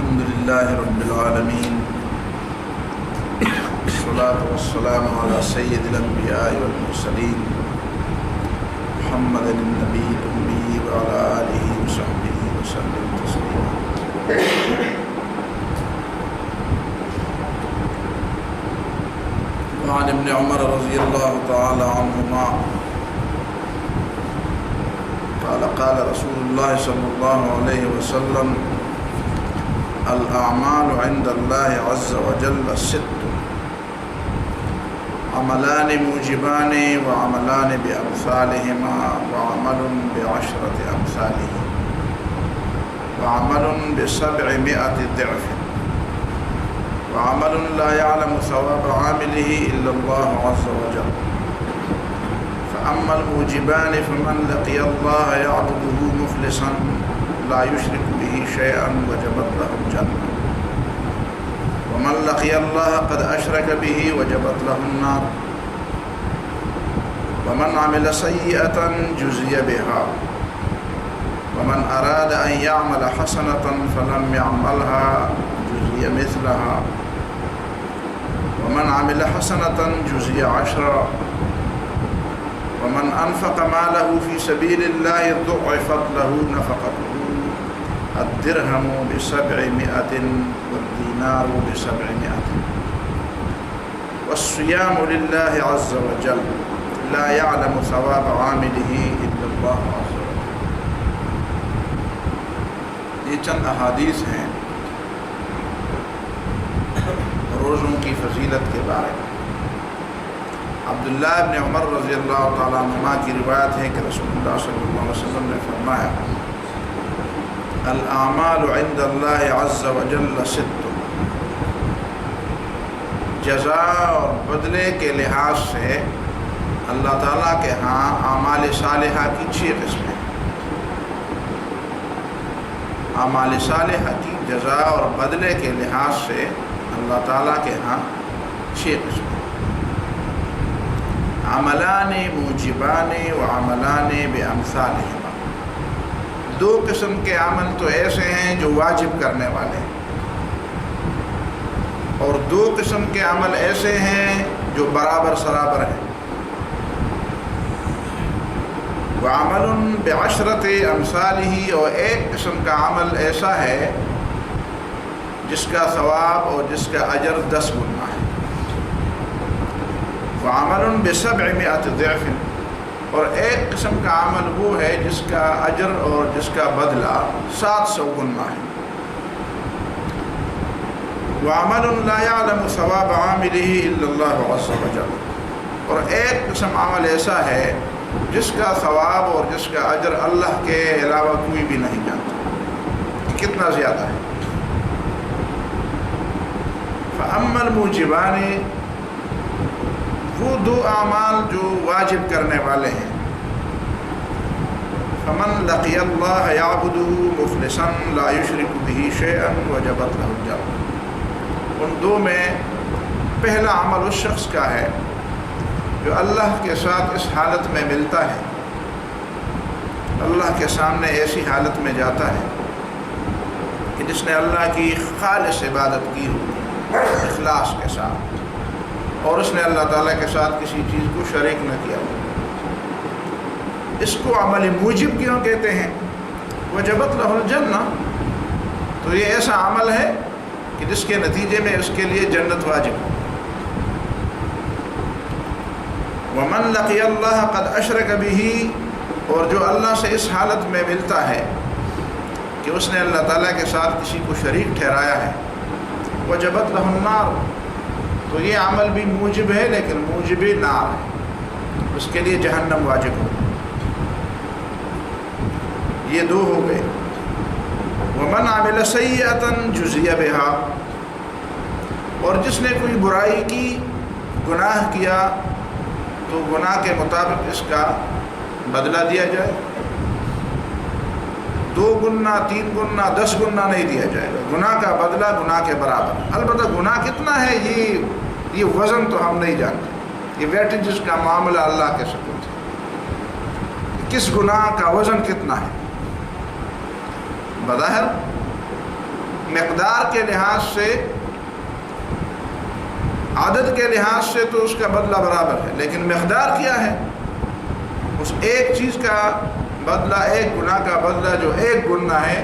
الحمد لله رب العالمين والصلاة والسلام على سيد الأنبياء والمرسلين محمد النبي الأمي وعلى آله وصحبه وسلم تسليما. وعن ابن عمر رضي الله تعالى عنهما قال قال رسول الله صلى الله عليه وسلم الأعمال عند الله عز وجل ست: عملان موجبان وعملان بأمثالهما وعمل بعشرة أمثاله وعمل ب700 ضعف وعمل لا يعلم ثواب عامله إلا الله عز وجل. فأما الموجبان فمن لقي الله يعبده مخلصا لا يشرك به شيئا وجبت له الجنة، ومن لقي الله قد أشرك به وجبت له النار، ومن عمل سيئة جزي بها، ومن أراد أن يعمل حسنة فلم يعملها جزي مثلها، ومن عمل حسنة جزي 10، ومن أنفق ماله في سبيل الله ضعفت له نفقته الدرهم ب700 والدينار ب700. والصيام لله عز وجل لا يعلم ثواب عامله إلا الله عز وجل. یہ چند احادیث ہیں روزوں کی فضیلت کے بارے میں. عبداللہ ابن عمر رضی اللہ تعالیٰ عنہما کی روایت ہے کہ رسول اللہ صلی اللہ علیہ وسلم نے فرمایا الاعمال عند اللہ عز وجل ست: جزا اور بدلے کے لحاظ سے اللہ تعالیٰ کے ہاں اعمال صالحہ کی 6 قسمیں. اعمال صالحہ کی جزا اور بدلے کے لحاظ سے اللہ تعالیٰ کے ہاں 6 قسمیں: عملان موجبان وعملان بامثالہما. 2 قسم کے عمل تو ایسے ہیں جو واجب کرنے والے ہیں، اور 2 قسم کے عمل ایسے ہیں جو برابر سرابر ہیں. وعمل بعشرة امثالہ، اور 1 قسم کا عمل ایسا ہے جس کا ثواب اور جس کا اجر 10 گنا ہے. وعمل ب700 ضعف، اور 1 قسم کا عمل وہ ہے جس کا اجر اور جس کا بدلہ 700 گنا ہے. وعمل لا يعلم ثواب عامله الا الله عز وجل، اور 1 قسم عمل ایسا ہے جس کا ثواب اور جس کا اجر اللہ کے علاوہ کوئی بھی نہیں جانتا. کتنا زیادہ ہے. فأما الموجبان، وہ 2 اعمال جو واجب کرنے والے ہیں. فمن لقي الله يعبده مخلصا لا يشرك به شيئا وجبت له الجنة. ان 2 میں پہلا عمل اس شخص کا ہے جو اللہ کے ساتھ اس حالت میں ملتا ہے، اللہ کے سامنے ایسی حالت میں جاتا ہے کہ جس نے اللہ کی خالص عبادت کی ہو اخلاص کے ساتھ، اور اس نے اللہ تعالیٰ کے ساتھ کسی چیز کو شریک نہ کیا ہو. اس کو عمل موجب کیوں کہتے ہیں؟ وجبت لہ الجنہ. تو یہ ایسا عمل ہے کہ جس کے نتیجے میں اس کے لیے جنت واجب ہو. ومن لقی اللہ قد اشرک بہ، اور جو اللہ سے اس حالت میں ملتا ہے کہ اس نے اللہ تعالیٰ کے ساتھ کسی کو شریک ٹھہرایا ہے، وجبت لہ النار. تو یہ عمل بھی موجب ہے لیکن موجب نار ہے، اس کے لیے جہنم واجب ہو. یہ 2 ہو گئے. ومن عمل سیئۃ جزی بہا، اور جس نے کوئی برائی کی، گناہ کیا، تو گناہ کے مطابق اس کا بدلہ دیا جائے. 2 گنا 3 گنا 10 گنا نہیں دیا جائے گا. گناہ کا بدلہ گناہ کے برابر. البتہ گناہ کتنا ہے یہ وزن تو ہم نہیں جانتے. یہ ویٹیجز کا معاملہ اللہ کے سپرد ہے. کس گناہ کا وزن کتنا ہے؟ بظاہر مقدار کے لحاظ سے، عدد کے لحاظ سے تو اس کا بدلہ برابر ہے، لیکن مقدار کیا ہے؟ اس ایک چیز کا بدلہ، ایک گناہ کا بدلہ جو ایک گناہ ہے،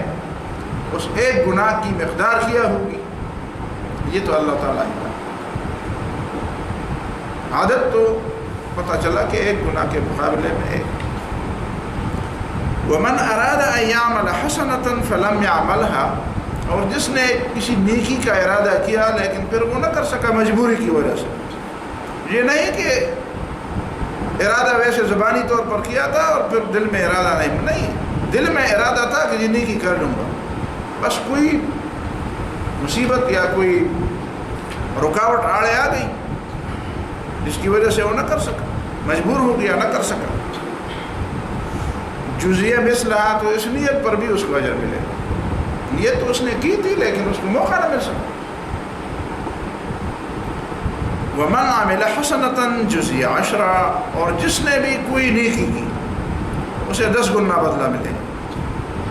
اس ایک گناہ کی مقدار کیا ہوگی؟ یہ تو اللہ تعالیٰ ہی کا۔ عدد تو پتہ چلا کہ ایک گناہ کے مقابلے میں ایک۔ وَمَنْ أَرَادَ أَنْ يَعْمَلَ حَسَنَةً فَلَمْ يَعْمَلْهَا، اور جس نے کسی نیکی کا ارادہ کیا لیکن پھر وہ نہ کر سکا مجبوری کی وجہ سے۔ یہ نہیں کہ ارادہ ویسے زبانی طور پر کیا تھا اور پھر دل میں ارادہ نہیں، دل میں ارادہ تھا کہ یہ نیکی کر لوں گا، بس کوئی مصیبت یا کوئی رکاوٹ آڑے آ گئی جس کی وجہ سے وہ نہ کر سکا، مجبور ہو گیا، نہ کر سکا۔ جزیہ مثلہا، تو اس نیت پر بھی اس کو اجر ملے گا۔ نیت تو اس نے کی تھی لیکن اس کو موقع نہ مل سکا۔ وَمَنْ عَمِلَ حَسَنَةً جُزِیَ عَشْرًا، اور جس نے بھی کوئی نیکی کی اسے 10 گنا بدلہ ملے گا۔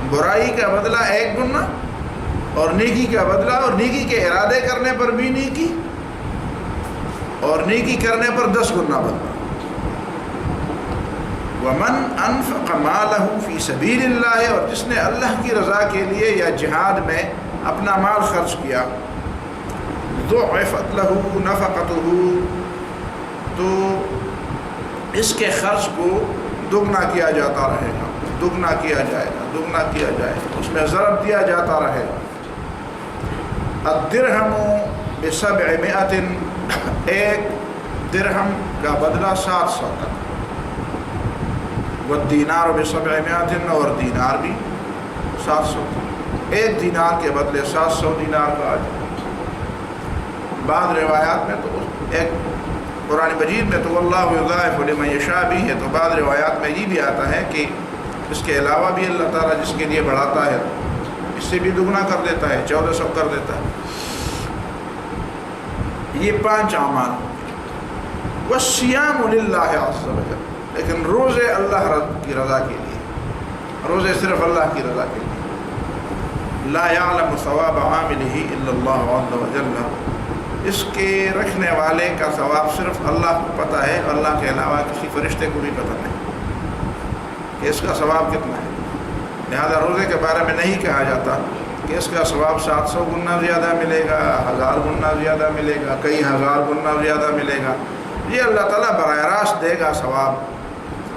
برائی کا بدلہ 1 گنا، اور نیکی کا بدلہ، اور نیکی کے ارادے کرنے پر بھی نیکی، اور نیکی کرنے پر 10 گنا بدلہ۔ وَمَنْ أَنْفَقَ مَالَهُ فِي سَبِيلِ اللَّهِ، اور جس نے اللہ کی رضا کے لیے یا جہاد میں اپنا مال خرچ کیا، ضُعِفَتْ لَهُ نَفَقَتُهُ، تو اس کے خرچ کو دگنا کیا جاتا رہے گا، دگنا کیا جائے گا، دگنا کیا جائے گا، اس میں ضرب دیا جاتا رہے گا۔ الدرہم ب700، ایک درہم کا بدلہ 700 تک، والدینار ب700، اور دینار بھی 700 تک، ایک دینار کے بدلے 700 دینار کا اجر۔ بعض روایات میں تو ایک قرآن مجید میں تو اللہ یضاعف لمن یشاء بھی ہے، تو بعض روایات میں یہ بھی آتا ہے کہ اس کے علاوہ بھی اللہ تعالیٰ جس کے لیے بڑھاتا ہے اس سے بھی دگنا کر دیتا ہے، 1400 کر دیتا ہے۔ یہ 5 اعمال۔ والصیام للہ عز وجل، لیکن روزے اللہ کی رضا کے لیے، روزے صرف اللہ کی رضا کے لیے۔ لا یعلم ثواب عاملہ الا اللہ عز وجل، اس کے رکھنے والے کا ثواب صرف اللہ کو پتہ ہے، اللہ کے علاوہ کسی فرشتے کو بھی پتہ نہیں کہ اس کا ثواب کتنا ہے۔ لہذا روزے کے بارے میں نہیں کہا جاتا کہ اس کا ثواب 700 گنا زیادہ ملے گا، 1000 گنا زیادہ ملے گا، کئی ہزار گنا زیادہ ملے گا۔ یہ اللہ تعالیٰ براہ راست دے گا ثواب،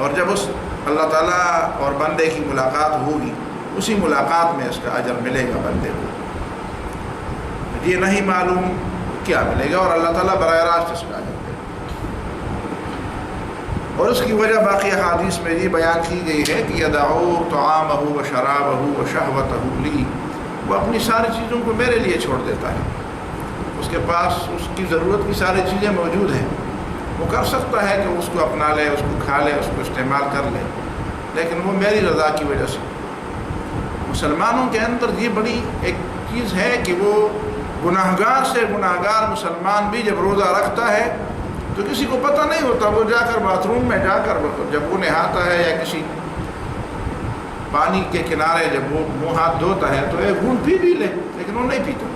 اور جب اس اللہ تعالیٰ اور بندے کی ملاقات ہوگی اسی ملاقات میں اس کا اجر ملے گا بندے کو۔ یہ نہیں معلوم کیا ملے گا، اور اللہ تعالیٰ براہ راست اس کا اجر دے گا۔ اور اس کی وجہ باقی احادیث میں یہ بیان کی گئی ہے کہ یدعو طعامہ و شرابہ و شہوتہ لی، وہ اپنی ساری چیزوں کو میرے لیے چھوڑ دیتا ہے۔ اس کے پاس اس کی ضرورت کی ساری چیزیں موجود ہیں، وہ کر سکتا ہے کہ اس کو اپنا لے، اس کو کھا لے، اس کو استعمال کر لے، لیکن وہ میری رضا کی وجہ سے۔ مسلمانوں کے اندر یہ بڑی ایک چیز ہے کہ وہ گناہگار سے گناہگار مسلمان بھی جب روزہ رکھتا ہے تو کسی کو پتہ نہیں ہوتا، وہ جا کر باتھ روم میں جا کر جب وہ نہاتا ہے یا کسی پانی کے کنارے جب وہ منہ ہاتھ دھوتا ہے تو ایک گھونٹ پی بھی لے، لیکن وہ نہیں پیتا۔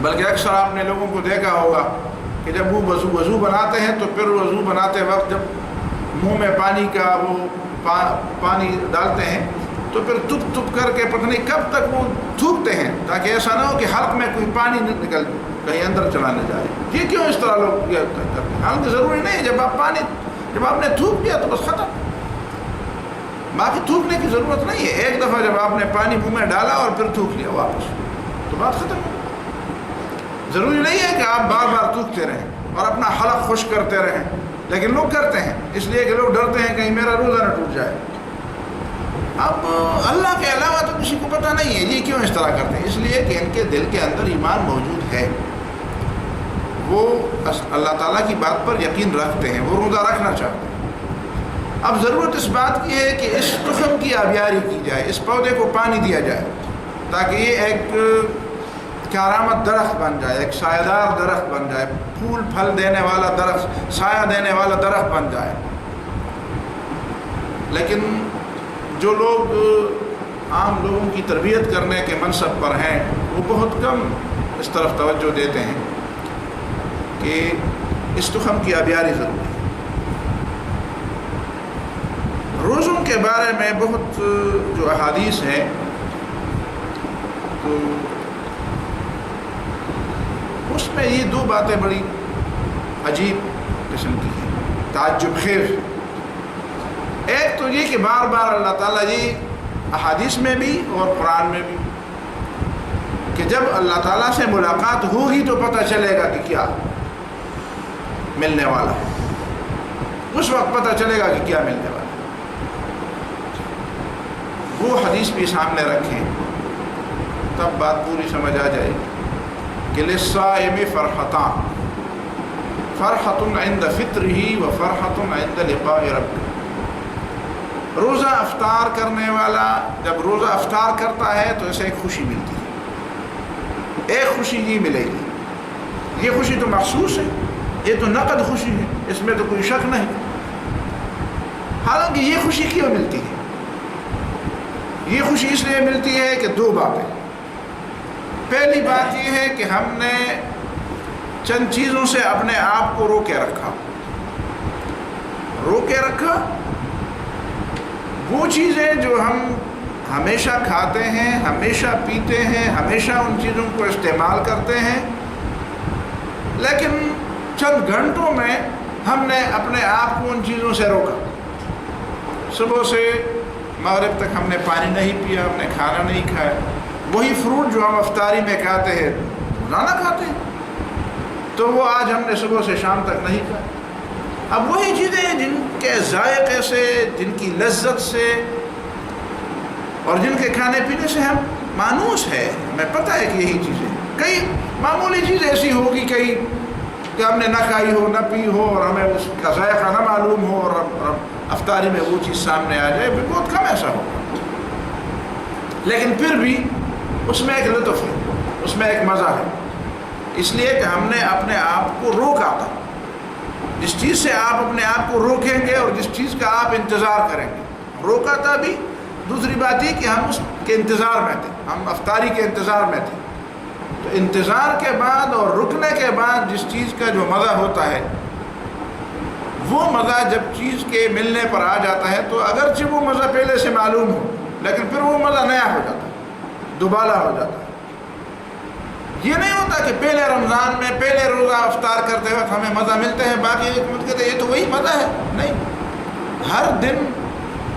بلکہ اکثر آپ نے لوگوں کو دیکھا ہوگا کہ جب وہ وضو بناتے ہیں تو پھر وضو بناتے وقت جب منہ میں پانی کا وہ پانی ڈالتے ہیں تو پھر تپ کر کے پتہ نہیں کب تک وہ تھوکتے ہیں تاکہ ایسا نہ ہو کہ حلق میں کوئی پانی نکل کہیں اندر چلا نہ جائے۔ یہ کیوں اس طرح لوگ کرتے ہیں؟ حالانکہ ضروری نہیں، جب آپ نے تھوک دیا تو بس ختم، باقی تھوکنے کی ضرورت نہیں ہے۔ ایک دفعہ جب آپ نے پانی منہ میں ڈالا اور پھر تھوک لیا واپس تو بات ختم ہے۔ ضروری نہیں ہے کہ آپ بار بار تھوکتے رہیں اور اپنا حلق خشک کرتے رہیں، لیکن لوگ کرتے ہیں اس لیے کہ لوگ ڈرتے ہیں کہیں میرا روزہ نہ ٹوٹ جائے۔ اب اللہ کے علاوہ تو کسی کو پتہ نہیں ہے یہ کیوں اس طرح کرتے ہیں، اس لیے کہ ان کے دل کے اندر ایمان موجود ہے، وہ اللہ تعالیٰ کی بات پر یقین رکھتے ہیں، وہ روزہ رکھنا چاہتے ہیں۔ اب ضرورت اس بات کی ہے کہ اس تخم کی آبیاری کی جائے، اس پودے کو پانی دیا جائے تاکہ یہ ایک کارآمد درخت بن جائے، ایک سایہ دار درخت بن جائے، پھول پھل دینے والا درخت، سایہ دینے والا درخت بن جائے۔ لیکن جو لوگ عام لوگوں کی تربیت کرنے کے منصب پر ہیں وہ بہت کم اس طرف توجہ دیتے ہیں کہ اس تخم کی آبیاری ضروری ہے۔ روزوں کے بارے میں بہت جو احادیث ہیں تو اس میں یہ دو باتیں بڑی عجیب قسم کی ہیں، تعجب خیز۔ ایک تو یہ کہ بار بار اللہ تعالیٰ یہ احادیث میں بھی اور قرآن میں بھی کہ جب اللہ تعالیٰ سے ملاقات ہوگی تو پتہ چلے گا کہ کیا ملنے والا ہے، اس وقت پتہ چلے گا کہ کیا ملنے والا ہے۔ وہ حدیث بھی سامنے رکھیں تب بات پوری سمجھ آ جائے کہ للصائم فرحتان، فرحۃ عند فطرہ و فرحۃ عند لقاء ربہ۔ روزہ افطار کرنے والا جب روزہ افطار کرتا ہے تو اسے ایک خوشی ملتی ہے، ایک خوشی یہ ملے گی، یہ خوشی تو مخصوص ہے، یہ تو نقد خوشی ہے، اس میں تو کوئی شک نہیں۔ حالانکہ یہ خوشی کیوں ملتی ہے؟ یہ خوشی اس لیے ملتی ہے کہ دو باتیں۔ پہلی بات یہ ہے کہ ہم نے چند چیزوں سے اپنے آپ کو روکے رکھا، وہ چیزیں جو ہم ہمیشہ کھاتے ہیں، ہمیشہ پیتے ہیں، ہمیشہ ان چیزوں کو استعمال کرتے ہیں، لیکن چند گھنٹوں میں ہم نے اپنے آپ کو ان چیزوں سے روکا۔ صبح سے مغرب تک ہم نے پانی نہیں پیا، ہم نے کھانا نہیں کھایا، وہی فروٹ جو ہم افطاری میں کھاتے ہیں روزانہ کھاتے ہیں، تو وہ آج ہم نے صبح سے شام تک نہیں کھایا۔ اب وہی چیزیں جن کے ذائقے سے، جن کی لذت سے اور جن کے کھانے پینے سے ہم مانوس ہے، ہمیں پتہ ہے کہ یہی چیزیں، کئی معمولی چیز ایسی ہوگی کئی کہ ہم نے نہ کھائی ہو نہ پی ہو اور ہمیں اس کا ذائقہ نہ معلوم ہو اور افطاری میں وہ چیز سامنے آ جائے، بہت کم ایسا ہوگا، لیکن پھر بھی اس میں ایک لطف ہے، اس میں ایک مزہ ہے، اس لیے کہ ہم نے اپنے آپ کو روکا تھا۔ جس چیز سے آپ اپنے آپ کو روکیں گے اور جس چیز کا آپ انتظار کریں گے، روکا تھا بھی۔ دوسری بات یہ کہ ہم اس کے انتظار میں تھے، ہم افطاری کے انتظار میں تھے، تو انتظار کے بعد اور رکنے کے بعد جس چیز کا جو مزہ ہوتا ہے، وہ مزہ جب چیز کے ملنے پر آ جاتا ہے تو اگرچہ وہ مزہ پہلے سے معلوم ہو، لیکن پھر وہ مزہ نیا ہو جاتا ہے، دوبالا ہو جاتا ہے۔ یہ نہیں ہوتا کہ پہلے رمضان میں پہلے روزہ افطار کرتے وقت ہمیں مزہ ملتا ہے، باقی ایک مت کہتے یہ تو وہی مزہ ہے، نہیں۔ ہر دن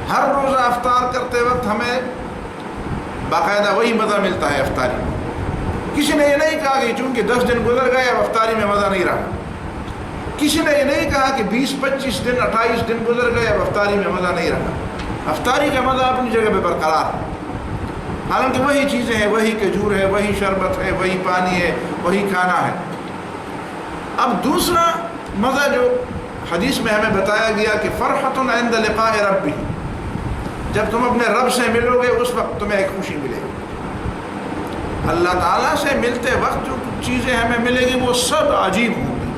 ہر روزہ افطار کرتے وقت ہمیں باقاعدہ وہی مزہ ملتا ہے افطاری میں۔ کسی نے یہ نہیں کہا کہ چونکہ 10 دن گزر گئے اب افطاری میں مزہ نہیں رہا، کسی نے یہ نہیں کہا کہ 20 25 دن 28 دن گزر گئے اب افطاری میں مزہ نہیں رہا۔ افطاری کا مزہ اپنی جگہ پہ برقرار ہے، حالانکہ وہی چیزیں ہیں، وہی کھجور ہے، وہی شربت ہے، وہی پانی ہے، وہی کھانا ہے۔ اب دوسرا مزہ جو حدیث میں ہمیں بتایا گیا کہ فرحۃ عند لقاء ربہ، جب تم اپنے رب سے ملو گے اس وقت تمہیں ایک خوشی ملے گی۔ اللہ تعالیٰ سے ملتے وقت جو چیزیں ہمیں ملے گی وہ سب عجیب ہوں گی،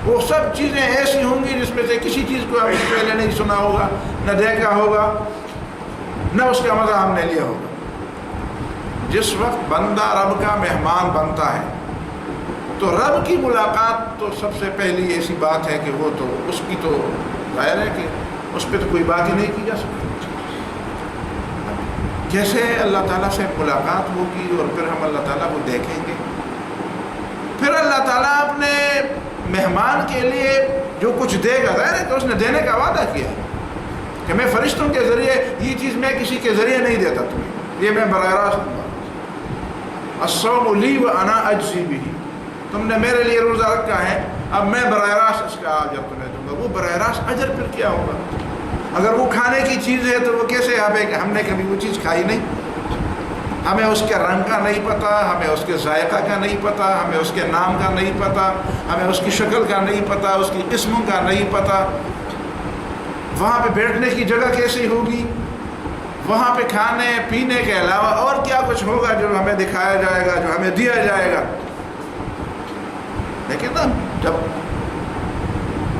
وہ سب چیزیں ایسی ہوں گی جس میں سے کسی چیز کو ہم نے پہلے نہیں سنا ہوگا، نہ دیکھا ہوگا، نہ اس کا مزہ ہم نے لیا ہوگا۔ جس وقت بندہ رب کا مہمان بنتا ہے تو رب کی ملاقات تو سب سے پہلی ایسی بات ہے کہ وہ تو اس کی تو ظاہر ہے کہ اس پہ تو کوئی بات ہی نہیں کی جا سکتی۔ کیسے اللہ تعالیٰ سے ملاقات ہوگی اور پھر ہم اللہ تعالیٰ کو دیکھیں گے، پھر اللہ تعالیٰ اپنے مہمان کے لیے جو کچھ دے گا، ظاہر ہے کہ اس نے دینے کا وعدہ کیا ہے کہ میں فرشتوں کے ذریعے یہ چیز میں کسی کے ذریعے نہیں دیتا تمہیں، یہ میں براہ راست دوں گا۔ الصوم لی وانا اجزی بہ، تم نے میرے لیے روزہ رکھا ہے، اب میں براہ راست اس کا اجر تمہیں دوں گا۔ وہ براہ راست اجر پھر کیا ہوگا؟ اگر وہ کھانے کی چیز ہے تو وہ کیسے آپ ہے کہ ہم نے کبھی وہ چیز کھائی نہیں، ہمیں اس کے رنگ کا نہیں پتہ، ہمیں اس کے ذائقہ کا نہیں پتہ، ہمیں اس کے نام کا نہیں پتہ، ہمیں اس کی شکل کا نہیں پتہ، اس کی قسموں کا نہیں پتہ، وہاں پہ بیٹھنے کی جگہ کیسی ہوگی، وہاں پہ کھانے پینے کے علاوہ اور کیا کچھ ہوگا جو ہمیں دکھایا جائے گا، جو ہمیں دیا جائے گا۔ لیکن نا جب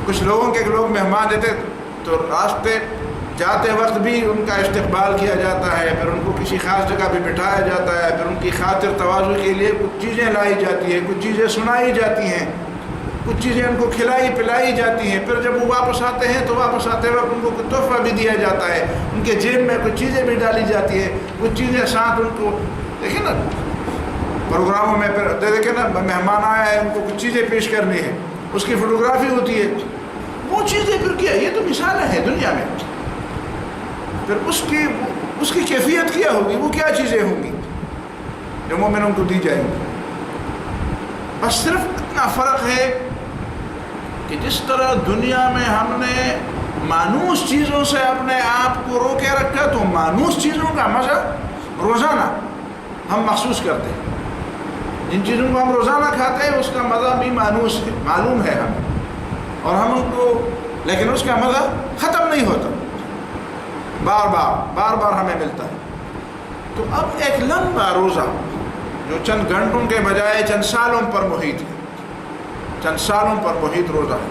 کچھ لوگوں کے لوگ مہمان دیتے تو راستے جاتے وقت بھی ان کا استقبال کیا جاتا ہے، پھر ان کو کسی خاص جگہ پہ بٹھایا جاتا ہے، پھر ان کی خاطر تواضع کے لیے کچھ چیزیں لائی جاتی ہیں، کچھ چیزیں سنائی جاتی ہیں، کچھ چیزیں ان کو کھلائی پلائی جاتی ہیں، پھر جب وہ واپس آتے ہیں تو واپس آتے وقت ان کو کچھ تحفہ بھی دیا جاتا ہے، ان کے جیب میں کچھ چیزیں بھی ڈالی جاتی ہیں، کچھ چیزیں ساتھ ان کو دیکھیں نا پروگراموں میں، پھر دیکھیں نا مہمان آیا ہے ان کو کچھ چیزیں پیش کرنی ہے، اس کی فوٹوگرافی ہوتی ہے، وہ چیزیں پھر کیا، یہ تو مثالیں ہیں دنیا میں، پھر اس کی کیفیت کیا ہوگی، وہ کیا چیزیں ہوں گی جو مومنوں کو دی جائیں گی۔ بس صرف اتنا فرق ہے کہ جس طرح دنیا میں ہم نے مانوس چیزوں سے اپنے آپ کو روکے رکھا، تو مانوس چیزوں کا مزہ روزانہ ہم محسوس کرتے ہیں، جن چیزوں کو ہم روزانہ کھاتے ہیں اس کا مزہ بھی مانوس ہے، معلوم ہے ہمیں، اور ہم ان کو، لیکن اس کا مزہ ختم نہیں ہوتا، بار بار ہمیں ملتا ہے۔ تو اب ایک لمبا روزہ جو چند گھنٹوں کے بجائے چند سالوں پر محیط ہے، چند سالوں پر محیط روزہ ہے،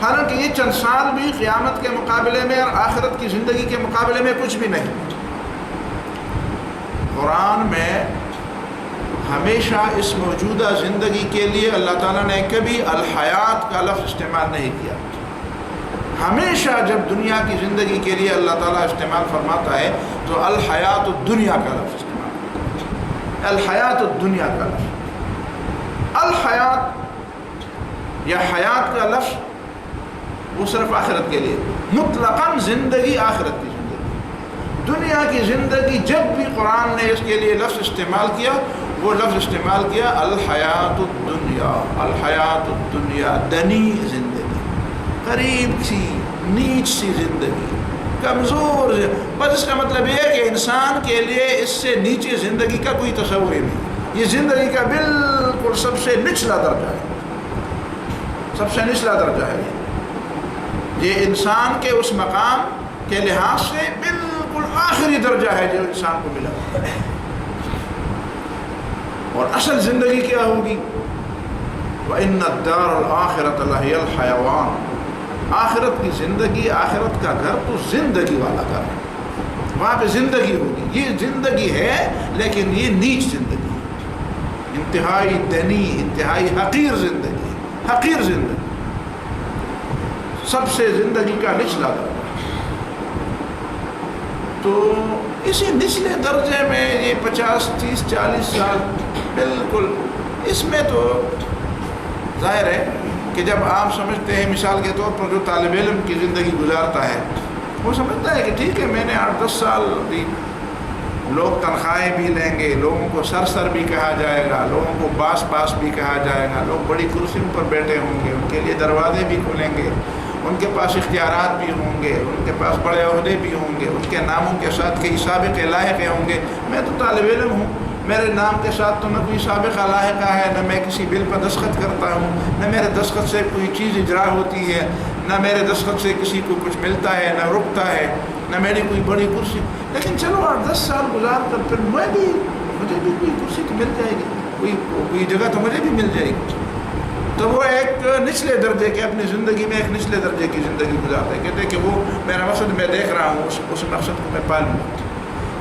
حالانکہ یہ چند سال بھی قیامت کے مقابلے میں اور آخرت کی زندگی کے مقابلے میں کچھ بھی نہیں۔ قرآن میں ہمیشہ اس موجودہ زندگی کے لیے اللہ تعالیٰ نے کبھی الحیات کا لفظ استعمال نہیں کیا۔ ہمیشہ جب دنیا کی زندگی کے لیے اللہ تعالیٰ استعمال فرماتا ہے تو الحیات الدنیا کا لفظ استعمال کرتا ہے، الحیات الدنیا کا لفظ۔ الحیات یا حیات کا لفظ وہ صرف آخرت کے لیے، مطلقاً زندگی آخرت کی زندگی، دنیا کی زندگی جب بھی قرآن نے اس کے لیے لفظ استعمال کیا، وہ لفظ استعمال کیا الحیات الدنیا، الحیات الدنیا، دنی زندگی، قریب سی نیچ سی زندگی، کمزور، بس اس کا مطلب یہ ہے کہ انسان کے لیے اس سے نیچے زندگی کا کوئی تصور ہی نہیں، یہ زندگی کا بالکل سب سے نچلا درجہ ہے، سب سے نچلا درجہ ہے، یہ انسان کے اس مقام کے لحاظ سے بالکل آخری درجہ ہے جو انسان کو ملا۔ اور اصل زندگی کیا ہوگی؟ وَإِنَّ الدَّارَ الْآخِرَةَ لَهِيَ الْحَيَوَانُ، آخرت کی زندگی، آخرت کا گھر تو زندگی والا گھر ہے، وہاں پہ زندگی ہوگی، یہ زندگی ہے لیکن یہ نیچ زندگی، انتہائی دنی، انتہائی حقیر زندگی، حقیر زندگی، سب سے زندگی کا نچلا درجہ۔ تو اسی نچلے درجے میں یہ 50، 30، 40 سال بالکل، اس میں تو ظاہر ہے کہ جب آپ سمجھتے ہیں، مثال کے طور پر جو طالب علم کی زندگی گزارتا ہے وہ سمجھتا ہے کہ ٹھیک ہے میں نے 8-10 سال بھی، لوگ تنخواہیں بھی لیں گے، لوگوں کو سر بھی کہا جائے گا، لوگوں کو باس بھی کہا جائے گا، لوگ بڑی کرسیوں پر بیٹھے ہوں گے، ان کے لیے دروازے بھی کھلیں گے، ان کے پاس اختیارات بھی ہوں گے، ان کے پاس بڑے عہدے بھی ہوں گے، ان کے ناموں کے ساتھ کئی سابقے لاحقے ہوں گے۔ میں تو طالب علم ہوں، میرے نام کے ساتھ تو نہ کوئی سابقہ لاحقہ ہے، نہ میں کسی بل پر دستخط کرتا ہوں، نہ میرے دستخط سے کوئی چیز اجرا ہوتی ہے، نہ میرے دستخط سے کسی کو کچھ ملتا ہے، نہ رکتا ہے، نہ میری کوئی بڑی کرسی۔ لیکن چلو 8-10 سال گزار کر پھر مجھے بھی کوئی کرسی تو مل جائے گی، کوئی جگہ تو مجھے بھی مل جائے گی۔ تو وہ ایک نچلے درجے کے، اپنی زندگی میں ایک نچلے درجے کی زندگی گزارتے ہیں، کہتے ہیں کہ وہ میرا مقصد میں دیکھ رہا ہوں، اس مقصد کو میں پالوں گا۔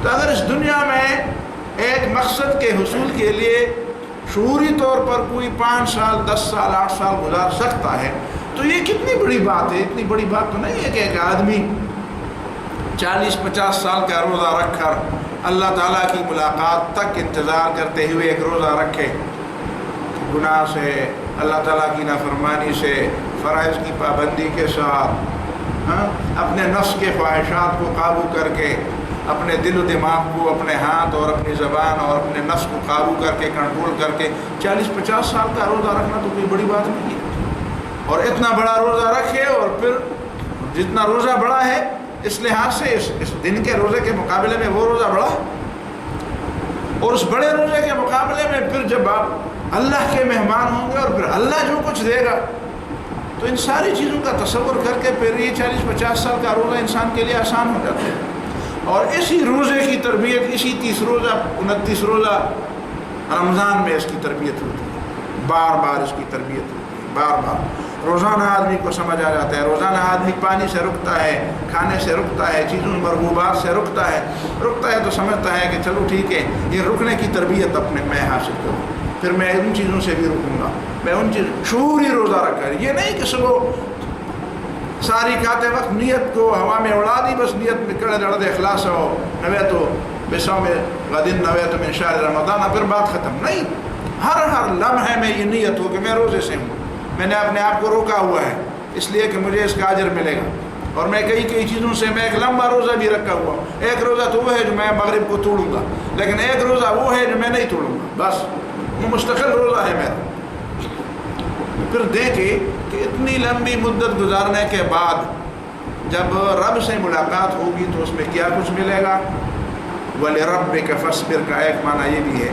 تو اگر اس دنیا میں ایک مقصد کے حصول کے لیے شعوری طور پر کوئی 5 سال، 10 سال، 8 سال گزار سکتا ہے تو یہ کتنی بڑی بات ہے۔ اتنی بڑی بات تو نہیں ہے کہ ایک آدمی 40-50 سال کا روزہ رکھ کر اللہ تعالیٰ کی ملاقات تک انتظار کرتے ہوئے ایک روزہ رکھے، گناہ سے، اللہ تعالیٰ کی نافرمانی سے، فرائض کی پابندی کے ساتھ، اپنے نفس کے خواہشات کو قابو کر کے، اپنے دل و دماغ کو، اپنے ہاتھ اور اپنی زبان اور اپنے نفس کو قابو کر کے، کنٹرول کر کے 40-50 سال کا روزہ رکھنا تو کوئی بڑی بات نہیں ہے۔ اور اتنا بڑا روزہ رکھے، اور پھر جتنا روزہ بڑا ہے اس لحاظ سے اس دن کے روزے کے مقابلے میں وہ روزہ بڑا، اور اس بڑے روزے کے مقابلے میں پھر جب آپ اللہ کے مہمان ہوں گے اور پھر اللہ جو کچھ دے گا، تو ان ساری چیزوں کا تصور کر کے پھر یہ 40-50 سال کا روزہ انسان کے لیے آسان ہو جاتا ہے۔ اور اسی روزے کی تربیت، اسی 30 روزہ 29 روزہ رمضان میں اس کی تربیت ہوتی ہے، بار بار اس کی تربیت ہوتی ہے، بار بار۔ روزانہ آدمی کو سمجھ آ جاتا ہے، روزانہ آدمی پانی سے رکتا ہے، کھانے سے رکتا ہے، چیزوں مرغوبات سے رکتا ہے تو سمجھتا ہے کہ چلو ٹھیک ہے، یہ رکنے کی تربیت اپنے میں حاصل کروں، پھر میں ان چیزوں سے بھی رکوں گا، میں ان چیز شعوری روزہ رکھا۔ یہ نہیں کہ صبح ساری کھاتے وقت نیت کو ہوا میں اڑا دی، بس نیت میں کڑے دڑ دے اخلاص ہو نوے تو بسو میں غدن نوے تو من شہر رمضان، پھر بات ختم نہیں۔ ہر لمحے میں یہ نیت ہو کہ میں روزے سے ہوں، میں نے اپنے آپ کو روکا ہوا ہے اس لیے کہ مجھے اس کا اجر ملے گا، اور میں کئی چیزوں سے میں ایک لمبا روزہ بھی رکھا ہوا ہوں۔ ایک روزہ تو وہ ہے جو میں مغرب کو توڑوں گا، لیکن ایک روزہ وہ ہے جو میں نہیں توڑوں گا، بس وہ مستقل روزہ ہے میرا۔ پھر دیکھیں کہ اتنی لمبی مدت گزارنے کے بعد جب رب سے ملاقات ہوگی تو اس میں کیا کچھ ملے گا۔ وَلِرَبِّكَ فَاصْبِرْ کا ایک معنی یہ بھی ہے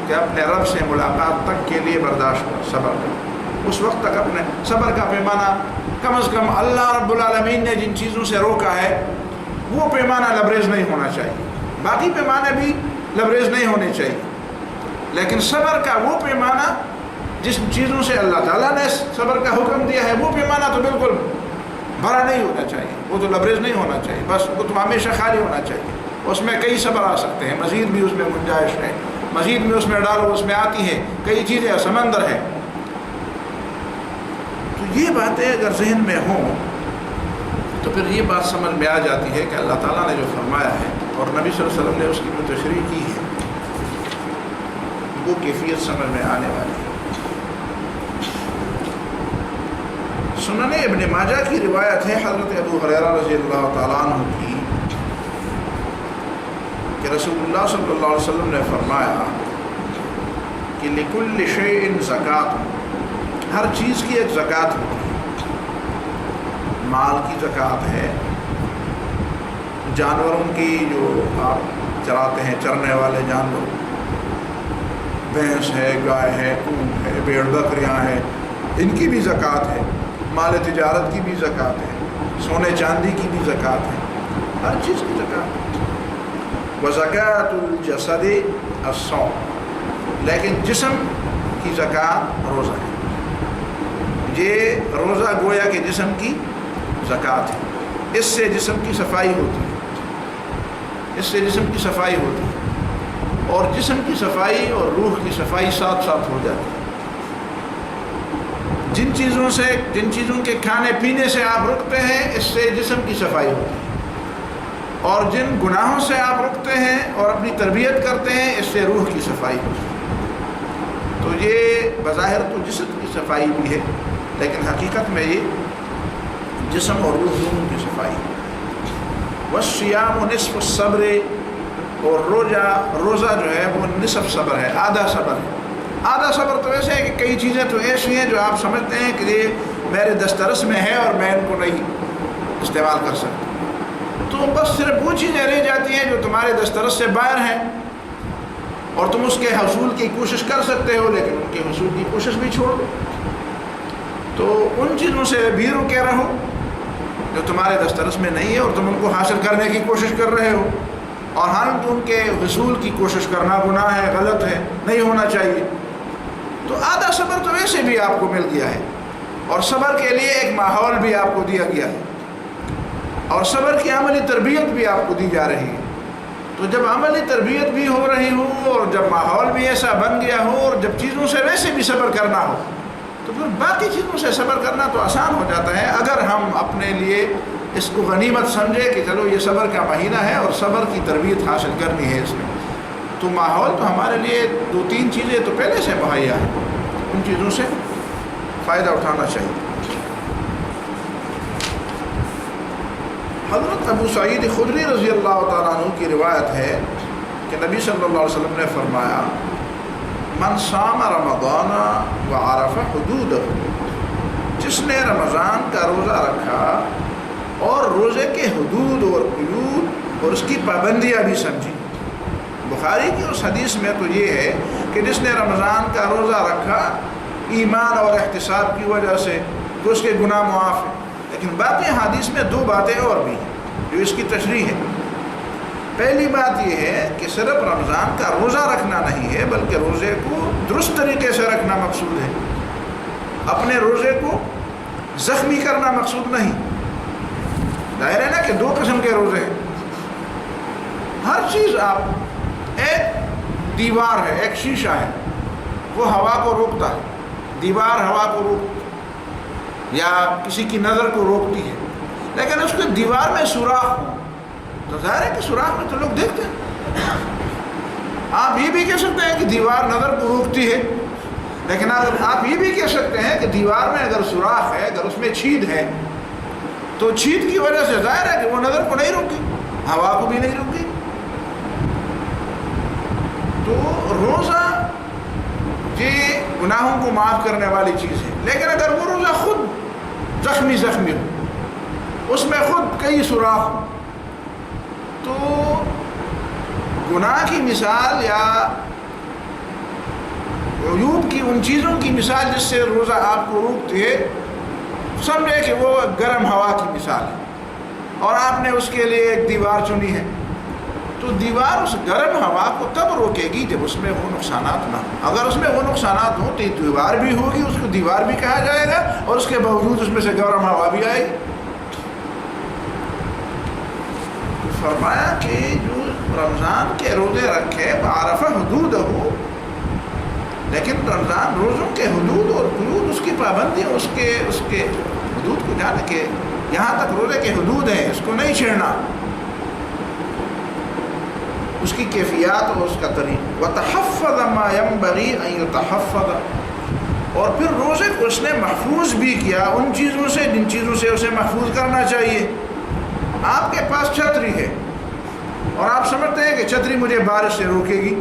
کہ اپنے رب سے ملاقات تک کے لیے برداشت کر، صبر کر، اس وقت تک اپنے صبر کا پیمانہ کم از کم اللہ رب العالمین نے جن چیزوں سے روکا ہے وہ پیمانہ لبریز نہیں ہونا چاہیے، باقی پیمانے بھی لبریز نہیں ہونے چاہیے، لیکن صبر کا وہ پیمانہ جس چیزوں سے اللہ تعالیٰ نے صبر کا حکم دیا ہے وہ پیمانہ تو بالکل بھرا نہیں ہونا چاہیے، وہ تو لبریز نہیں ہونا چاہیے، بس وہ تو ہمیشہ خالی ہونا چاہیے۔ اس میں کئی صبر آ سکتے ہیں، مزید بھی اس میں گنجائش ہے، مزید بھی اس میں ڈالو، اس میں آتی ہے کئی چیزیں، سمندر ہے۔ تو یہ باتیں اگر ذہن میں ہوں تو پھر یہ بات سمجھ میں آ جاتی ہے کہ اللہ تعالیٰ نے جو فرمایا ہے اور نبی صلی اللہ علیہ وسلم نے اس کی جو تشریح کی ہے وہ کیفیت سمجھ میں آنے والی ہے۔ سنن ابن ماجہ کی روایت ہے حضرت ابو ہریرہ رضی اللہ تعالیٰ عنہ کی کہ رسول اللہ صلی اللہ علیہ وسلم نے فرمایا کہ لِكُلِّ شَيْءٍ زکوٰۃ، ہر چیز کی ایک زکوٰۃ ہوتی ہے۔ مال کی زکوٰۃ ہے، جانوروں کی جو آپ چراتے ہیں، چرنے والے جانور، بھینس ہے، گائے ہے، اونٹ ہے، بھیڑ بکریاں ہیں، ان کی بھی زکوٰۃ ہے، مال تجارت کی بھی زکوٰۃ ہے، سونے چاندی کی بھی زکوٰۃ ہے، ہر چیز کی زکوٰۃ ہے۔ وَزَكَاةُ الْجَسَدِ الصَّوْمُ، لیکن جسم کی زکوٰۃ روزہ ہے۔ یہ روزہ گویا کہ جسم کی زکوٰۃ ہے، اس سے جسم کی صفائی ہوتی ہے، اس سے جسم کی صفائی ہوتی ہے، اور جسم کی صفائی اور روح کی صفائی ساتھ ساتھ ہو جاتی ہے۔ جن چیزوں کے کھانے پینے سے آپ رکتے ہیں اس سے جسم کی صفائی ہوتی ہے، اور جن گناہوں سے آپ رکتے ہیں اور اپنی تربیت کرتے ہیں اس سے روح کی صفائی ہوتی ہے۔ تو یہ بظاہر تو جسم کی صفائی بھی ہے، لیکن حقیقت میں یہ جسم اور روح دونوں کی صفائی ہے۔ والصیام نصف الصبر، اور روزہ جو ہے وہ نصف صبر ہے، آدھا صبر ہے۔ آدھا صبر تو ایسے ہے کہ کئی چیزیں تو ایسی ہیں جو آپ سمجھتے ہیں کہ یہ میرے دسترس میں ہے اور میں ان کو نہیں استعمال کر سکتا، تو بس صرف وہ چیزیں رہ جاتی ہیں جو تمہارے دسترس سے باہر ہیں اور تم اس کے حصول کی کوشش کر سکتے ہو، لیکن ان کے حصول کی کوشش بھی چھوڑ دو۔ تو ان چیزوں سے بھی رکے رہو جو تمہارے دسترس میں نہیں ہے اور تم ان کو حاصل کرنے کی کوشش کر رہے ہو، اور حالانکہ ان کے حصول کی کوشش کرنا گناہ ہے، غلط ہے، نہیں ہونا چاہیے۔ تو آدھا صبر تو ویسے بھی آپ کو مل گیا ہے، اور صبر کے لیے ایک ماحول بھی آپ کو دیا گیا ہے، اور صبر کی عملی تربیت بھی آپ کو دی جا رہی ہے۔ تو جب عملی تربیت بھی ہو رہی ہو اور جب ماحول بھی ایسا بن گیا ہو اور جب چیزوں سے ویسے بھی صبر کرنا ہو تو پھر باقی چیزوں سے صبر کرنا تو آسان ہو جاتا ہے، اگر ہم اپنے لیے اس کو غنیمت سمجھے کہ چلو یہ صبر کا مہینہ ہے اور صبر کی تربیت حاصل کرنی ہے اس میں، تو ماحول تو ہمارے لیے دو تین چیزیں تو پہلے سے مہیا ہیں، ان چیزوں سے فائدہ اٹھانا چاہیے۔ حضرت ابو سعید خدری رضی اللہ تعالیٰ عنہ کی روایت ہے کہ نبی صلی اللہ علیہ وسلم نے فرمایا من صام رمضان وعرف حدودہ، جس نے رمضان کا روزہ رکھا اور روزے کے حدود اور قیود اور اس کی پابندیاں بھی سمجھی۔ بخاری کی اس حدیث میں تو یہ ہے کہ جس نے رمضان کا روزہ رکھا ایمان اور احتساب کی وجہ سے تو اس کے گناہ معاف ہیں، لیکن باقی حدیث میں دو باتیں اور بھی ہیں جو اس کی تشریح ہے۔ پہلی بات یہ ہے کہ صرف رمضان کا روزہ رکھنا نہیں ہے بلکہ روزے کو درست طریقے سے رکھنا مقصود ہے، اپنے روزے کو زخمی کرنا مقصود نہیں. ظاہر ہے نا کہ 2 قسم کے روزے ہیں. ہر چیز آپ، ایک دیوار ہے، ایک شیشہ ہے، وہ ہوا کو روکتا ہے. دیوار ہوا کو روک یا کسی کی نظر کو روکتی ہے، لیکن اس کے دیوار میں سوراخ ہو تو ظاہر ہے کہ سوراخ میں تو لوگ دیکھتے ہیں. آپ یہ بھی کہہ سکتے ہیں کہ دیوار نظر کو روکتی ہے، لیکن آپ یہ بھی کہہ سکتے ہیں کہ دیوار میں اگر سوراخ ہے، اگر اس میں چھید ہے تو چھید کی وجہ سے ظاہر ہے کہ وہ نظر کو نہیں روکی، ہوا کو بھی نہیں روکی. تو روزہ یہ گناہوں کو معاف کرنے والی چیز ہے، لیکن اگر وہ روزہ خود زخمی ہو، اس میں خود کئی سوراخ ہو، تو گناہ کی مثال یا عیوب کی ان چیزوں کی مثال جس سے روزہ آپ کو روکتی ہے، سمجھے کہ وہ گرم ہوا کی مثال ہے اور آپ نے اس کے لیے ایک دیوار چنی ہے. تو دیوار اس گرم ہوا کو تب روکے گی جب اس میں وہ نقصانات نہ ہوں. اگر اس میں وہ نقصانات ہوں تو دیوار بھی ہوگی، اس کو دیوار بھی کہا جائے گا، اور اس کے باوجود اس میں سے گرم ہوا بھی آئے گی. فرمایا کہ جو رمضان کے روزے رکھے بعرف حدود ہو، لیکن رمضان روزوں کے حدود اور قیود، اس کی پابندی، اس کے حدود کو جانے کے یہاں تک روزے کے حدود ہیں، اس کو نہیں چھیڑنا، اس کی کیفیات اور اس کا طریق. وتحفظ ما ينبغي ان يتحفظ، اور پھر روزے کو اس نے محفوظ بھی کیا ان چیزوں سے جن چیزوں سے اسے محفوظ کرنا چاہیے. آپ کے پاس چھتری ہے اور آپ سمجھتے ہیں کہ چھتری مجھے بارش سے روکے گی،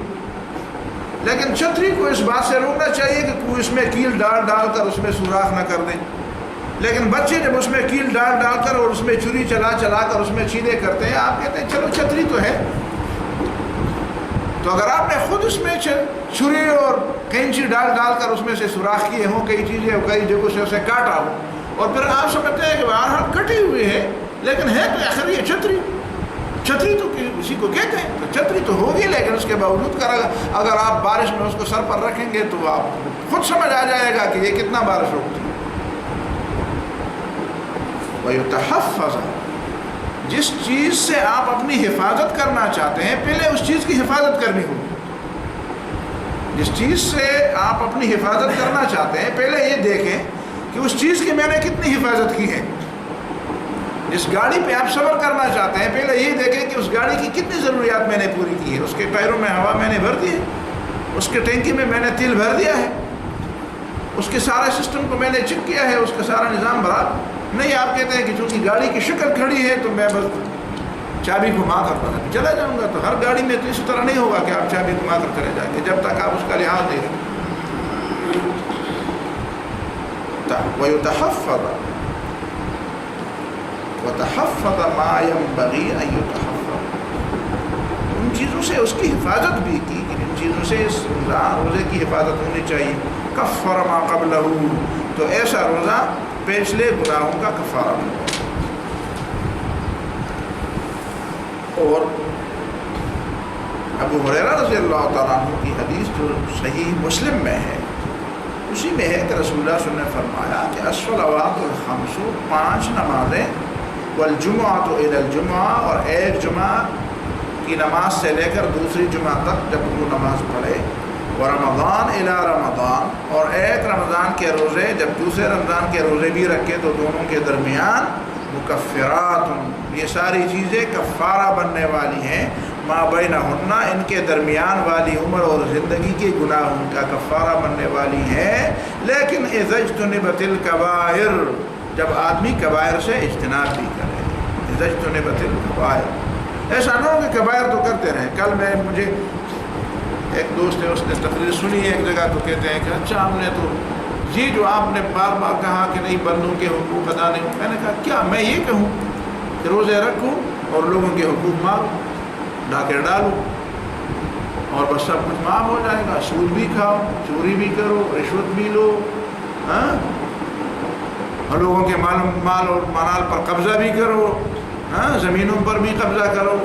لیکن چھتری کو اس بات سے روکنا چاہیے کہ کوئی اس میں کیل ڈال کر اس میں سوراخ نہ کر دیں. لیکن بچے جب اس میں کیل ڈال کر اور اس میں چھری چلا کر اس میں چھیدے کرتے ہیں، آپ کہتے ہیں چلو چھتری تو ہے. تو اگر آپ نے خود اس میں چھری اور کینچی ڈال کر اس میں سے سوراخ کیے ہوں، کئی چیزیں کئی جگہوں سے اسے کاٹا ہو، اور پھر آپ سمجھتے ہیں کہ بہرحال کٹی ہوئی ہے، لیکن ہے تو آخر یہ چھتری تو کسی کو کہتے ہیں، تو چھتری تو ہوگی، لیکن اس کے باوجود اگر آپ بارش میں اس کو سر پر رکھیں گے تو آپ خود سمجھ آ جائے گا کہ یہ کتنا بارش روکتی ہے. وَيُتَحَفَّظَ، جس چیز سے آپ اپنی حفاظت کرنا چاہتے ہیں پہلے اس چیز کی حفاظت کرنی ہوگی. جس چیز سے آپ اپنی حفاظت کرنا چاہتے ہیں پہلے یہ دیکھیں کہ اس چیز کی میں نے کتنی حفاظت کی ہے. جس گاڑی پہ آپ سفر کرنا چاہتے ہیں پہلے یہ دیکھیں کہ اس گاڑی کی کتنی ضروریات میں نے پوری کی ہے. اس کے ٹائروں میں ہوا میں نے بھر دی ہے، اس کے ٹینکی میں میں نے تیل بھر دیا ہے، اس کے سارے سسٹم کو میں نے چیک کیا ہے، اس کا سارا نظام بھرا. نہیں، آپ کہتے ہیں کہ چونکہ گاڑی کی شکل کھڑی ہے تو میں بس چابی گھما کر چلا جاؤں گا. تو ہر گاڑی میں تو اس طرح نہیں ہوگا کہ آپ چابی گھما کر چلے جائیں گے جب تک آپ اس کا لحاظ نہیں رکھیں. وَتَحَفَّظَ مَا يَنبَغِي أَن يُتَحَفَّظ، ان چیزوں سے اس کی حفاظت بھی کی کہ ان چیزوں سے اس روزے کی حفاظت ہونی چاہیے. کفر ما قبلہ، تو ایسا روزہ پچھلے گناہوں کا کفارہ ہوگا. اور ابو ہریرہ رضی اللہ تعالیٰ عنہ کی حدیث جو صحیح مسلم میں ہے، اسی میں ہے کہ رسول اللہ صلی اللہ علیہ وسلم نے فرمایا کہ الصلوات الخمس، 5 نمازیں، والجمعۃ الی الجمعہ، اور ایک جمعہ کی نماز سے لے کر دوسری جمعہ تک جب وہ نماز پڑھے، ورمضان الی رمضان، اور ایک رمضان کے روزے جب دوسرے رمضان کے روزے بھی رکھے تو دونوں کے درمیان، مکفرات، یہ ساری چیزیں کفارہ بننے والی ہیں، ما بینہن، ان کے درمیان والی عمر اور زندگی کے گناہ ان کا کفارہ بننے والی ہیں. لیکن اذا اجتنبت الکبائر، جب آدمی کبائر سے اجتناب بھی کرے. اذا اجتنبت الکبائر، ایسا نہ ہو کہ کبائر تو کرتے رہیں. کل مجھے ایک دوست ہے، اس نے تقریر سنی ہے ایک جگہ، تو کہتے ہیں کہ اچھا ہم نے تو یہ جو آپ نے بار بار کہا کہ نہیں بندوں کے حقوق ادا نہیں، میں نے کہا کیا میں یہ کہوں کہ روزے رکھوں اور لوگوں کے حقوق ماروں، ڈاکے ڈالوں اور بس سب کچھ معاف ہو جائے گا؟ سود بھی کھاؤ، چوری بھی کرو، رشوت بھی لو، اور لوگوں کے مال اور مال پر قبضہ بھی کرو، زمینوں پر بھی قبضہ کرو،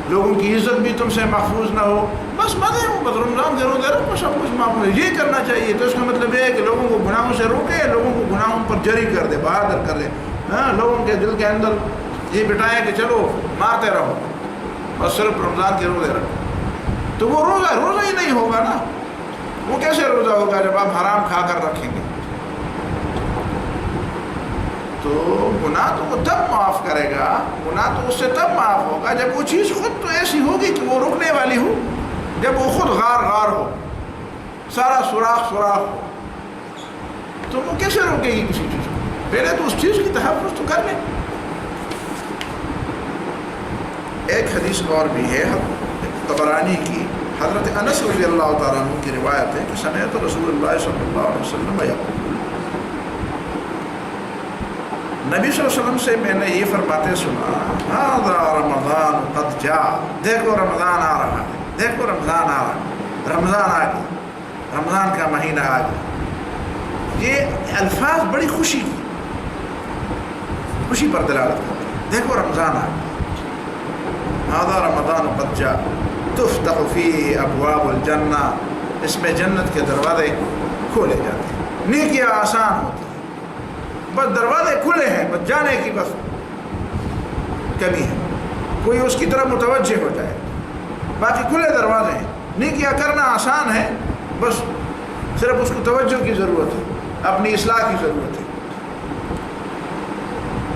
لوگوں کی عزت بھی تم سے محفوظ نہ ہو، بس بس مزے ہوں، بس رمضان کے روزے رکھو، سب کچھ معاف ہے، یہ کرنا چاہیے۔ تو اس کا مطلب یہ ہے کہ لوگوں کو گناہوں سے روکے، لوگوں کو گناہوں پر جری کر دے، بہادر کر دے، ہاں، لوگوں کے دل کے اندر یہ بٹھائیں کہ چلو مارتے رہو اور صرف رمضان کے روزے رکھو۔ تو وہ روزہ ہی نہیں ہوگا نا، وہ کیسے روزہ ہوگا جب آپ حرام کھا کر رکھیں گے؟ تو گناہ تو وہ تب معاف کرے گا، گناہ تو اس سے تب معاف ہوگا جب وہ چیز خود تو ایسی ہوگی کہ وہ رکنے والی ہو، جب وہ خود غار ہو، سارا سوراخ ہو، تو وہ کیسے روکے گی کسی چیز کو؟ پہلے تو اس چیز کی تحفظ تو کر لیں۔ ایک حدیث اور بھی ہے طبرانی کی، حضرت انس رضی اللہ تعالیٰ عنہ کی روایت ہے کہ سمعت رسول اللہ صلی اللہ علیہ وسلم یقول، نبی صلی اللہ علیہ وسلم سے میں نے یہ فرماتے سنا، ھذا رمضان قد جاء، دیکھو رمضان آ رہا ہے، دیکھو رمضان آ رہا ہے، رمضان آ گیا، رمضان کا مہینہ آ گیا۔ یہ الفاظ بڑی خوشی پر دلالت کرتے ہیں، دیکھو رمضان آ گیا، ھذا رمضان قد جاء تفتح فیہ ابواب الجنہ، اس میں جنت کے دروازے کھولے جاتے ہیں، نیکیاں آسان ہوتی ہیں، بس دروازے کھلے ہیں، بس جانے کی بس کمی ہے، کوئی اس کی طرف متوجہ ہو جائے، باقی کھلے دروازے ہیں، نیکیاں کرنا آسان ہے، بس صرف اس کو توجہ کی ضرورت ہے، اپنی اصلاح کی ضرورت ہے۔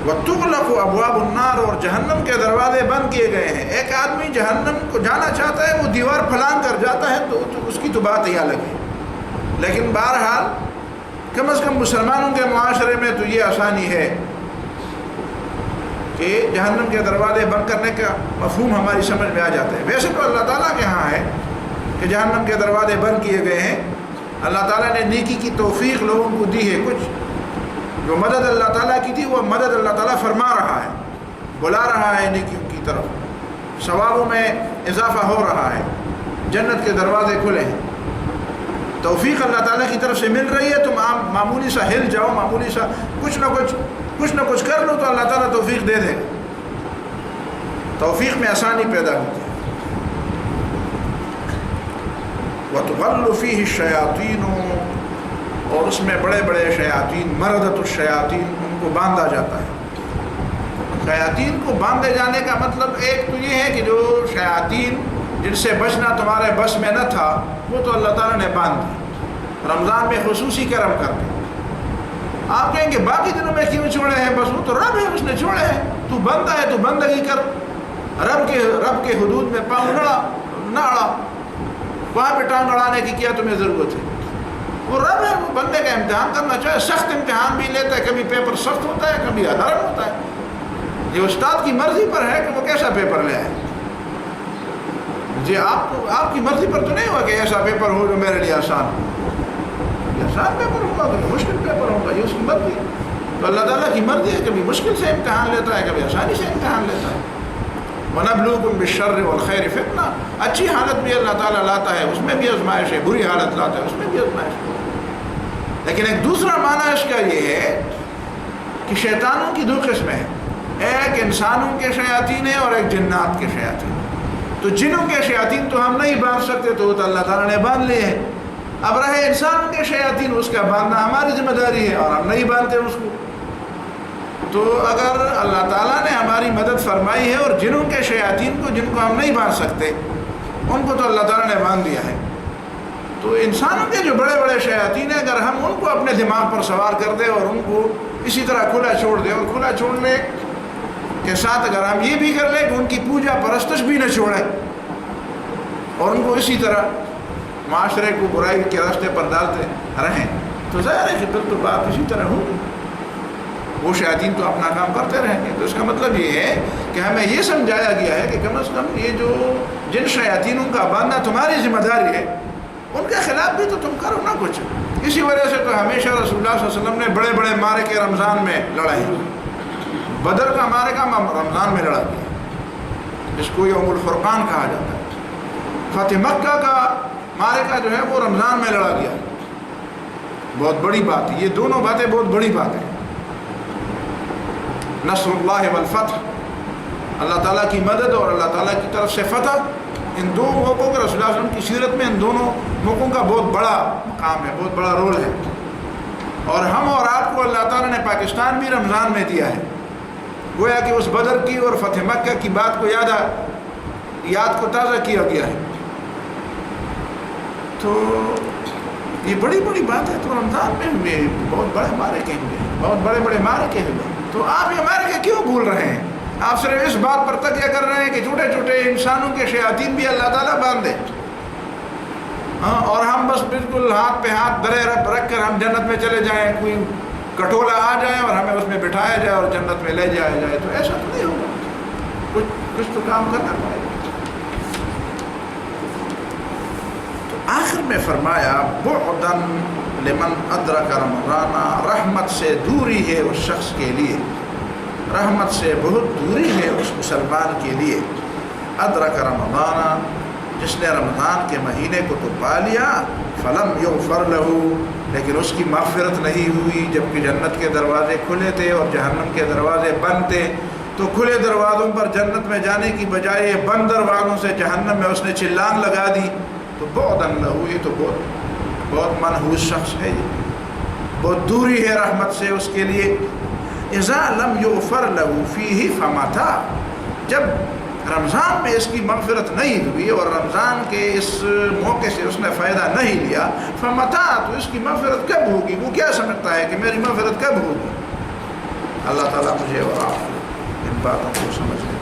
وَتُغْلَقُ أَبْوَابُ النَّارِ، اور جہنم کے دروازے بند کیے گئے ہیں۔ ایک آدمی جہنم کو جانا چاہتا ہے، وہ دیوار پھلانگ کر جاتا ہے تو اس کی تو بات ہی الگ ہے، لیکن بہرحال کم از کم مسلمانوں کے معاشرے میں تو یہ آسانی ہے کہ جہنم کے دروازے بند کرنے کا مفہوم ہماری سمجھ میں آ جاتا ہے۔ ویسے تو اللہ تعالیٰ کے ہاں ہے کہ جہنم کے دروازے بند کیے گئے ہیں، اللہ تعالیٰ نے نیکی کی توفیق لوگوں کو دی ہے، کچھ جو مدد اللہ تعالیٰ کی تھی وہ مدد اللہ تعالیٰ فرما رہا ہے، بلا رہا ہے نیکیوں کی طرف، ثوابوں میں اضافہ ہو رہا ہے، جنت کے دروازے کھلے ہیں، توفیق اللہ تعالیٰ کی طرف سے مل رہی ہے۔ تم معمولی سا ہل جاؤ، معمولی سا کچھ نہ کچھ کر لو تو اللہ تعالیٰ توفیق دے دے گا، توفیق میں آسانی پیدا ہوتی ہے۔ وَتُغَلُّ فِيهِ الشَّيَاطِينُ، اور اس میں بڑے بڑے شیاطین، مردۃ الشیاطین، ان کو باندھا جاتا ہے۔ شیاطین کو باندھے جانے کا مطلب ایک تو یہ ہے کہ جو شیاطین جن سے بچنا تمہارے بس میں نہ تھا وہ تو اللہ تعالیٰ نے باندھ دی، رمضان میں خصوصی کرم کر کے۔ آپ کہیں گے باقی دنوں میں کیوں چھوڑے ہیں؟ بس وہ تو رب ہے، اس نے چھوڑے ہیں، تو بندہ ہے تو بندگی کر، رب کے حدود میں پاؤں نہ اڑا، وہاں پہ ٹانگ اڑانے کی کیا تمہیں ضرورت ہے؟ وہ رب ہے، وہ بندے کا امتحان کرنا چاہے، سخت امتحان بھی لیتا ہے، کبھی پیپر سخت ہوتا ہے، کبھی نرم ہوتا ہے، یہ استاد کی مرضی پر ہے کہ وہ کیسا پیپر لے آئے۔ جی آپ کی مرضی پر تو نہیں ہوا کہ ایسا پیپر ہو جو میرے لیے آسان ہو، یہ آسان پیپر ہوگا، کبھی مشکل پیپر ہوگا، یہ اس کی مرضی ہے۔ تو اللہ تعالیٰ کی مرضی ہے، کبھی مشکل سے امتحان لیتا ہے، کبھی آسانی سے امتحان لیتا ہے۔ وَنَبْلُوكُمْ بِالشَّرِّ وَالْخَيْرِ فِتْنَةً، اچھی حالت بھی اللہ تعالیٰ لاتا ہے، اس میں بھی آزمائش ہے، بری حالت لاتا ہے، اس میں بھی آزمائش ہے۔ لیکن ایک دوسرا معنی اس کا یہ ہے کہ شیطانوں کی دو قسمیں ہیں، ایک انسانوں کے شیاطین ہیں اور ایک جنات کے شیاطین۔ تو جنوں کے شیاطین تو ہم نہیں باندھ سکتے، تو وہ تو اللہ تعالیٰ نے باندھ لیے ہیں۔ اب رہے انسانوں کے شیاطین، اس کا باندھنا ہماری ذمہ داری ہے اور ہم نہیں باندھتے اس کو۔ تو اگر اللہ تعالیٰ نے ہماری مدد فرمائی ہے اور جنوں کے شیاطین کو، جن کو ہم نہیں باندھ سکتے، ان کو تو اللہ تعالیٰ نے باندھ دیا ہے۔ تو انسانوں کے جو بڑے بڑے شیاطین ہیں، اگر ہم ان کو اپنے دماغ پر سوار کر دیں اور ان کو اسی طرح کھلا چھوڑ دیں، اور کھلا چھوڑنے کے ساتھ اگر ہم یہ بھی کر لیں کہ ان کی پوجا پرستش بھی نہ چھوڑیں اور ان کو اسی طرح معاشرے کو برائی کے راستے پر ڈالتے رہیں، تو ظاہر ہے کہ پھر تو بات اسی طرح ہوگی، وہ شیاطین تو اپنا کام کرتے رہیں گے۔ تو اس کا مطلب یہ ہے کہ ہمیں یہ سمجھایا گیا ہے کہ کم از کم یہ جو جن شیاطینوں کا باندھنا تمہاری ذمہ داری ہے، ان کے خلاف بھی تو تم کرو نا کچھ۔ اسی وجہ سے تو ہمیشہ رسول اللہ صلی اللہ علیہ وسلم نے بڑے بڑے معرکے رمضان میں لڑے ہیں۔ بدر کا معرکہ رمضان میں لڑا گیا، جس کو یوم الفرقان کہا جاتا ہے۔ فتح مکہ کا معرکہ جو ہے وہ رمضان میں لڑا گیا، بہت بڑی بات ہے۔ یہ دونوں باتیں بہت بڑی باتیں ہیں۔ نصر اللہ والفتح، اللہ تعالیٰ کی مدد اور اللہ تعالیٰ کی طرف سے فتح، ان دو موقعوں کا رسول اللہ صلی اللہ علیہ وسلم کی سیرت میں ان دونوں موقعوں کا بہت بڑا مقام ہے، بہت بڑا رول ہے. اور ہم اور آپ کو اللہ تعالیٰ نے پاکستان بھی رمضان میں دیا ہے. گویا کہ اس بدر کی اور فتح مکہ کی بات کو یاد کو تازہ کیا گیا ہے. تو یہ بڑی بڑی بات ہے. تو رمضان میں ہوئے بہت بڑے معرکے ہوئے، بہت بڑے بڑے معرکے ہوئے. تو آپ یہ معرکے کیوں بھول رہے ہیں؟ آپ صرف اس بات پر تکیہ کر رہے ہیں کہ چھوٹے چھوٹے انسانوں کے شیاطین بھی اللہ تعالیٰ باندھ دے. اور ہم بس بالکل ہاتھ پہ ہاتھ درے رکھ کر ہم جنت میں چلے جائیں، کوئی کٹولا آ جائے اور ہمیں اس میں بٹھایا جائے اور جنت میں لے جایا جائے. تو ایسا تو نہیں ہوگا، کچھ تو کام کرنا پڑے گا. تو آخر میں فرمایا بعدن لمن ادرک رمضان، رحمت سے دوری ہے اس شخص کے لیے، رحمت سے بہت دوری ہے اس مسلمان کے لیے. ادرک رمضان، جس نے رمضان کے مہینے کو تو پا لیا، فلم یغفر لہ، لیکن اس کی مغفرت نہیں ہوئی، جبکہ جنت کے دروازے کھلے تھے اور جہنم کے دروازے بند تھے. تو کھلے دروازوں پر جنت میں جانے کی بجائے بند دروازوں سے جہنم میں اس نے چھلانگ لگا دی. تو بعدن لہ، یہ تو بہت منحوس شخص ہے، یہ بہت دوری ہے رحمت سے اس کے لیے. اذا لم یغفر لہ فیہ فمتى، جب رمضان میں اس کی مغفرت نہیں ہوئی اور رمضان کے اس موقع سے اس نے فائدہ نہیں لیا، فمتى، تو اس کی مغفرت کب ہوگی؟ وہ کیا سمجھتا ہے کہ میری مغفرت کب ہوگی؟ اللہ تعالیٰ مجھے اور آپ ان باتوں کو سمجھنے